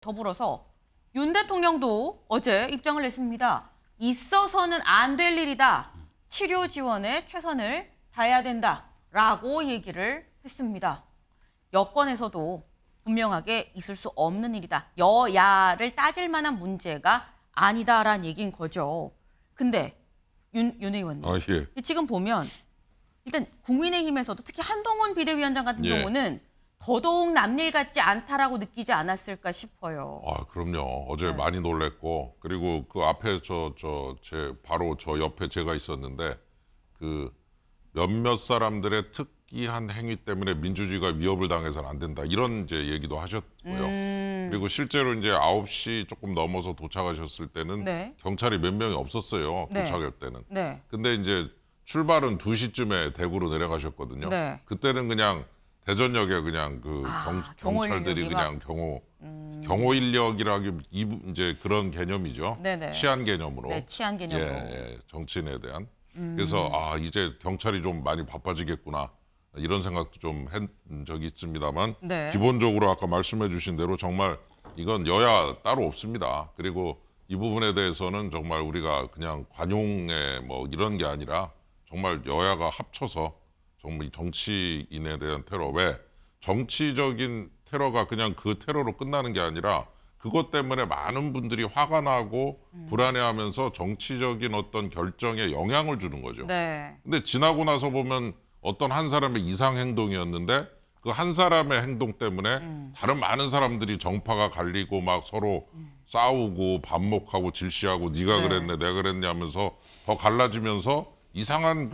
더불어서 윤 대통령도 어제 입장을 냈습니다. 있어서는 안 될 일이다. 치료 지원에 최선을 다해야 된다라고 얘기를 했습니다. 여권에서도 분명하게 있을 수 없는 일이다. 여야를 따질 만한 문제가 아니다라는 얘기인 거죠. 근데 윤 의원님, 예. 지금 보면 일단 국민의힘에서도 특히 한동훈 비대위원장 같은 경우는 더더욱 남일 같지 않다라고 느끼지 않았을까 싶어요. 그럼요. 어제 많이 놀랬고, 그리고 그 앞에 바로 저 옆에 제가 있었는데 그 몇몇 사람들의 특이한 행위 때문에 민주주의가 위협을 당해서는 안 된다. 이런 이제 얘기도 하셨고요. 그리고 실제로 이제 9시 조금 넘어서 도착하셨을 때는 경찰이 몇 명이 없었어요. 도착할 때는. 근데 이제 출발은 2시쯤에 대구로 내려가셨거든요. 그때는 그냥 대전역에 그냥 그 경찰들이 그냥 경호 인력이라기 이제 그런 개념이죠. 치안 개념으로. 치안 개념으로. 정치인에 대한. 그래서 이제 경찰이 좀 많이 바빠지겠구나 이런 생각도 좀 한 적이 있습니다만 기본적으로 아까 말씀해 주신 대로 정말 이건 여야 따로 없습니다. 그리고 이 부분에 대해서는 정말 우리가 그냥 관용의 뭐 이런 게 아니라 정말 여야가 합쳐서 정말 정치인에 대한 테러, 왜 정치적인 테러가 그냥 그 테러로 끝나는 게 아니라 그것 때문에 많은 분들이 화가 나고 불안해하면서 정치적인 어떤 결정에 영향을 주는 거죠. 근데 지나고 나서 보면 어떤 한 사람의 이상 행동이었는데 그 한 사람의 행동 때문에 다른 많은 사람들이 정파가 갈리고 막 서로 싸우고 반목하고 질시하고 네가 그랬네 내가 그랬냐 하면서 더 갈라지면서 이상한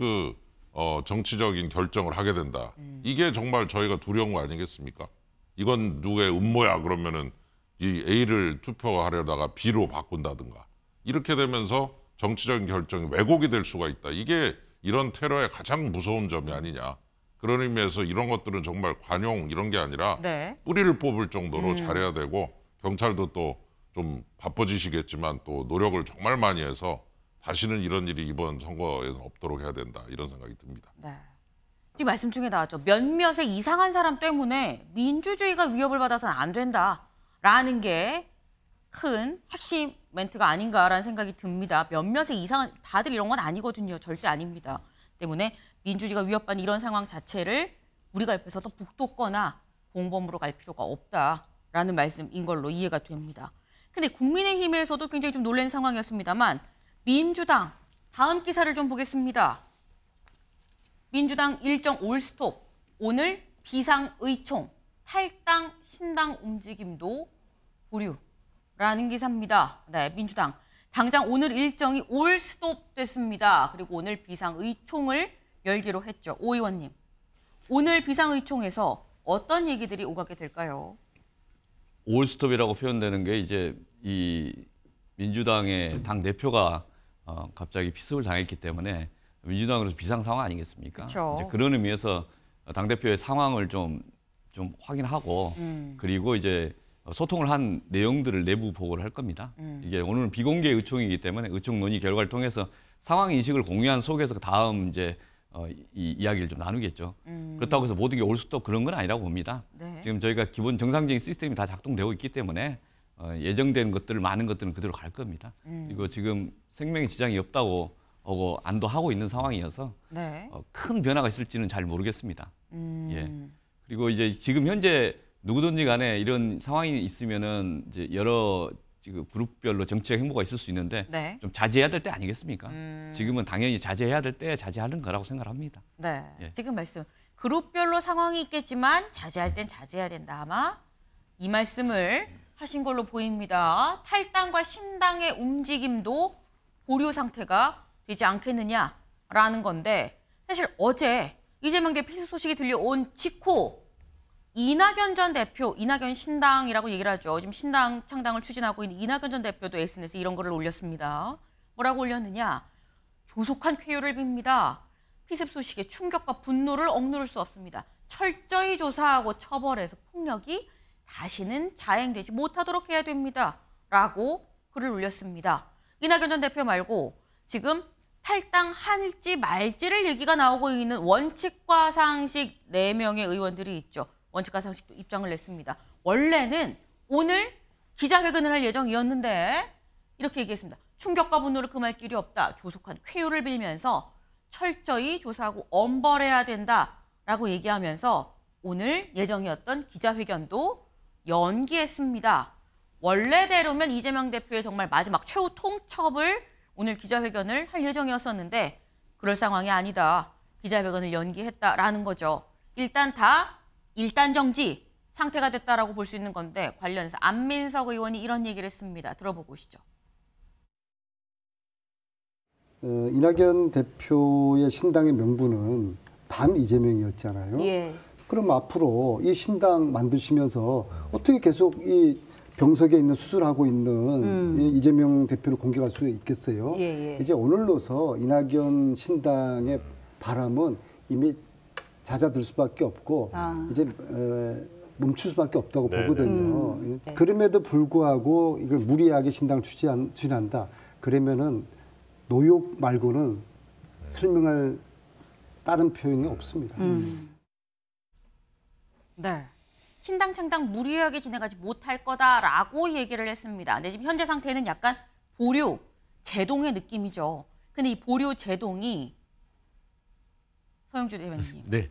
정치적인 결정을 하게 된다. 이게 정말 저희가 두려운 거 아니겠습니까? 이건 누구의 음모야 그러면은 이 A를 투표하려다가 B로 바꾼다든가 이렇게 되면서 정치적인 결정이 왜곡이 될 수가 있다. 이게 이런 테러의 가장 무서운 점이 아니냐. 그런 의미에서 이런 것들은 정말 관용 이런 게 아니라 뿌리를 뽑을 정도로 잘해야 되고 경찰도 또 좀 바빠지시겠지만 또 노력을 정말 많이 해서 다시는 이런 일이 이번 선거에는 없도록 해야 된다. 이런 생각이 듭니다. 지금 말씀 중에 나왔죠. 몇몇의 이상한 사람 때문에 민주주의가 위협을 받아서는 안 된다라는 게 큰 핵심 멘트가 아닌가라는 생각이 듭니다. 몇몇의 이상한, 다들 이런 건 아니거든요. 절대 아닙니다. 때문에 민주주의가 위협받는 이런 상황 자체를 우리가 옆에서 더 북돋거나 공범으로 갈 필요가 없다라는 말씀인 걸로 이해가 됩니다. 근데 국민의힘에서도 굉장히 좀 놀란 상황이었습니다만 민주당 다음 기사를 좀 보겠습니다. 민주당 일정 올스톱, 오늘 비상의총, 탈당 신당 움직임도 보류라는 기사입니다. 민주당 당장 오늘 일정이 올스톱 됐습니다. 그리고 오늘 비상의총을 열기로 했죠. 오 의원님, 오늘 비상의총에서 어떤 얘기들이 오가게 될까요? 올스톱이라고 표현되는 게 이제 이 민주당의 당 대표가 갑자기 피습을 당했기 때문에 민주당으로서 비상 상황 아니겠습니까? 이제 그런 의미에서 당 대표의 상황을 좀 확인하고 그리고 이제 소통을 한 내용들을 내부 보고를 할 겁니다. 이게 오늘은 비공개 의총이기 때문에 의총 논의 결과를 통해서 상황 인식을 공유한 속에서 다음 이제 이 이야기를 좀 나누겠죠. 그렇다고 해서 모든 게 올스톱 그런 건 아니라고 봅니다. 지금 저희가 기본 정상적인 시스템이 다 작동되고 있기 때문에 예정된 것들을 많은 것들은 그대로 갈 겁니다. 그리고 지금 생명에 지장이 없다고 안도하고 있는 상황이어서 큰 변화가 있을지는 잘 모르겠습니다. 그리고 이제 지금 현재 누구든지 간에 이런 상황이 있으면은 이제 여러 지금 그룹별로 정치적 행보가 있을 수 있는데 좀 자제해야 될 때 아니겠습니까? 지금은 당연히 자제해야 될 때 자제하는 거라고 생각합니다. 지금 말씀 그룹별로 상황이 있겠지만 자제할 땐 자제해야 된다. 아마 이 말씀을 하신 걸로 보입니다. 탈당과 신당의 움직임도 보류 상태가 되지 않겠느냐라는 건데 사실 어제 이재명 대표 피습 소식이 들려온 직후 이낙연 전 대표, 이낙연 신당이라고 얘기를 하죠. 지금 신당 창당을 추진하고 있는 이낙연 전 대표도 SNS에 이런 글을 올렸습니다. 뭐라고 올렸느냐? 조속한 쾌유를 빕니다. 피습 소식에 충격과 분노를 억누를 수 없습니다. 철저히 조사하고 처벌해서 폭력이 다시는 자행되지 못하도록 해야 됩니다. 라고 글을 올렸습니다. 이낙연 전 대표 말고 지금 탈당할지 말지를 얘기가 나오고 있는 원칙과 상식 4명의 의원들이 있죠. 원칙과 상식도 입장을 냈습니다. 원래는 오늘 기자회견을 할 예정이었는데 이렇게 얘기했습니다. 충격과 분노를 금할 길이 없다. 조속한 쾌유를 빌면서 철저히 조사하고 엄벌해야 된다라고 얘기하면서 오늘 예정이었던 기자회견도 연기했습니다. 원래대로면 이재명 대표의 정말 마지막 최후 통첩을 오늘 기자회견을 할 예정이었었는데 그럴 상황이 아니다. 기자회견을 연기했다라는 거죠. 일단 다 일단정지 상태가 됐다라고 볼 수 있는 건데 관련해서 안민석 의원이 이런 얘기를 했습니다. 들어보고 오시죠. 이낙연 대표의 신당의 명분은 반 이재명이었잖아요. 예. 그럼 앞으로 이 신당 만드시면서 어떻게 계속 이 병석에 있는 수술하고 있는 이 이재명 대표를 공격할 수 있겠어요? 예. 이제 오늘로서 이낙연 신당의 바람은 이미 낮아들 수밖에 없고 이제 멈출 수밖에 없다고 보거든요. 그럼에도 불구하고 이걸 무리하게 신당을 추진한다. 그러면은 노욕 말고는 설명할 다른 표현이 없습니다. 네. 신당 창당 무리하게 진행하지 못할 거다라고 얘기를 했습니다. 근데 지금 현재 상태는 약간 보류, 제동의 느낌이죠. 근데 이 보류, 제동이 서영주 대변인님. 네.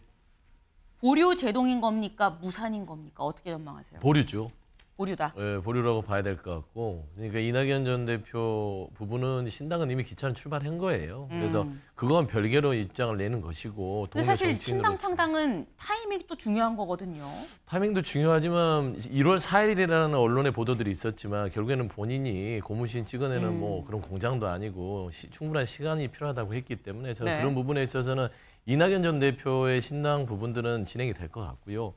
보류, 제동인 겁니까? 무산인 겁니까? 어떻게 전망하세요? 보류죠. 보류다. 네, 보류라고 봐야 될 것 같고, 그러니까 이낙연 전 대표 부분은 신당은 이미 기차는 출발한 거예요. 그래서 그건 별개로 입장을 내는 것이고. 근데 사실 신당 창당은 타이밍이 또 중요한 거거든요. 타이밍도 중요하지만 1월 4일이라는 언론의 보도들이 있었지만 결국에는 본인이 고무신 찍어내는 뭐 그런 공장도 아니고 충분한 시간이 필요하다고 했기 때문에 저는 그런 부분에 있어서는 이낙연 전 대표의 신당 부분들은 진행이 될 것 같고요.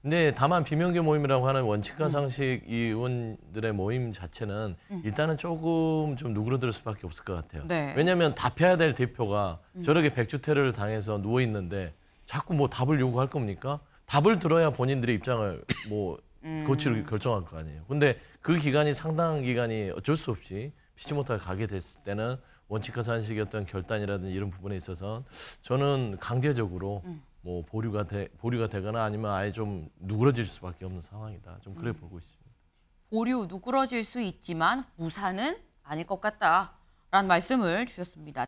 근데 다만 비명계 모임이라고 하는 원칙과 상식 이 의원들의 모임 자체는 일단은 조금 좀 누그러들 수밖에 없을 것 같아요. 네. 왜냐하면 답해야 될 대표가 저렇게 백주태를 당해서 누워 있는데 자꾸 뭐 답을 요구할 겁니까? 답을 들어야 본인들의 입장을 뭐 고치를 결정할 거 아니에요. 근데 그 기간이 상당한 기간이 어쩔 수 없이 피치 못하게 가게 됐을 때는 원칙과 상식의 어떤 결단이라든지 이런 부분에 있어서 저는 강제적으로 뭐 보류가 되거나 아니면 아예 좀 누그러질 수밖에 없는 상황이다. 좀 그래 보고 있습니다. 보류, 누그러질 수 있지만 무산은 아닐 것 같다라는 말씀을 주셨습니다.